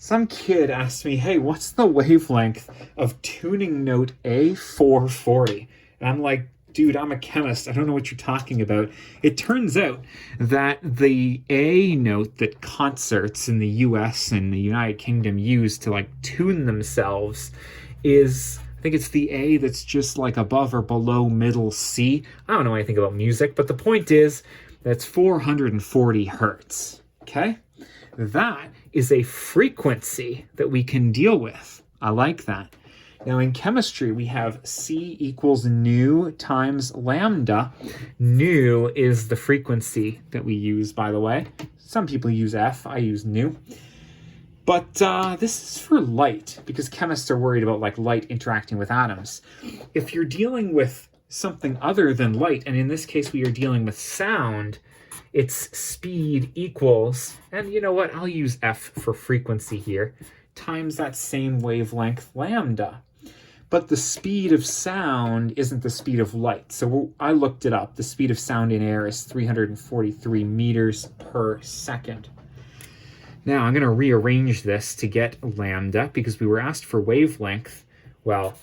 Some kid asked me, hey, what's the wavelength of tuning note A440? And I'm like, dude, I'm a chemist. I don't know what you're talking about. It turns out that the A note that concerts in the US and the United Kingdom use to like tune themselves is, I think it's the A that's just like above or below middle C. I don't know anything about music, but the point is that's 440 hertz. Okay? That is a frequency that we can deal with. I like that. Now in chemistry, we have C equals nu times lambda. Nu is the frequency that we use, by the way. Some people use F, I use nu. But this is for light, because chemists are worried about like light interacting with atoms. If you're dealing with something other than light, and in this case we are dealing with sound, its speed equals, and you know what, I'll use F for frequency here, times that same wavelength lambda. But the speed of sound isn't the speed of light. So I looked it up. The speed of sound in air is 343 meters per second. Now I'm going to rearrange this to get lambda because we were asked for wavelength. Well,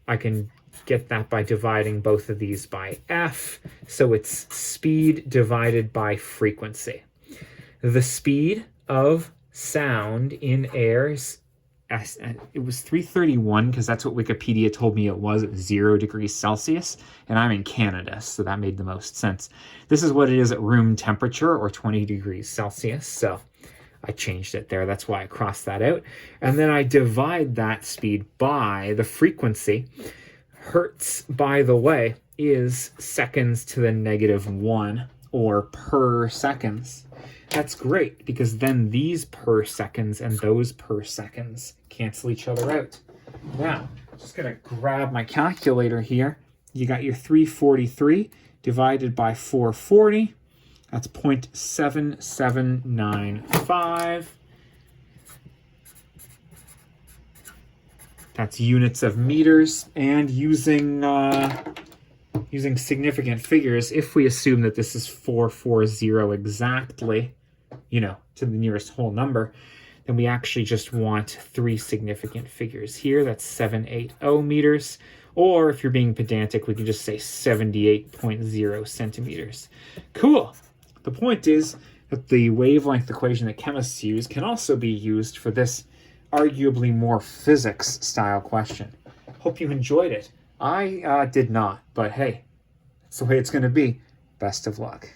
I can get that by dividing both of these by F. So it's speed divided by frequency. The speed of sound in air is, it was 331 because that's what Wikipedia told me it was at 0 degrees Celsius, and I'm in Canada, so that made the most sense. This is what it is at room temperature, or 20 degrees Celsius, so I changed it there. That's why I crossed that out. And then I divide that speed by the frequency. Hertz, by the way, is seconds to the -1, or per seconds. That's great, because then these per seconds and those per seconds cancel each other out. Now, I'm just going to grab my calculator here. You got your 343 divided by 440. That's 0.7795. That's units of meters, and using significant figures, if we assume that this is 440 exactly, to the nearest whole number, then we actually just want 3 significant figures here. That's 780 meters, or if you're being pedantic, we can just say 78.0 centimeters. Cool. The point is that the wavelength equation that chemists use can also be used for this arguably more physics-style question. Hope you enjoyed it. I did not, but hey, that's the way it's going to be. Best of luck.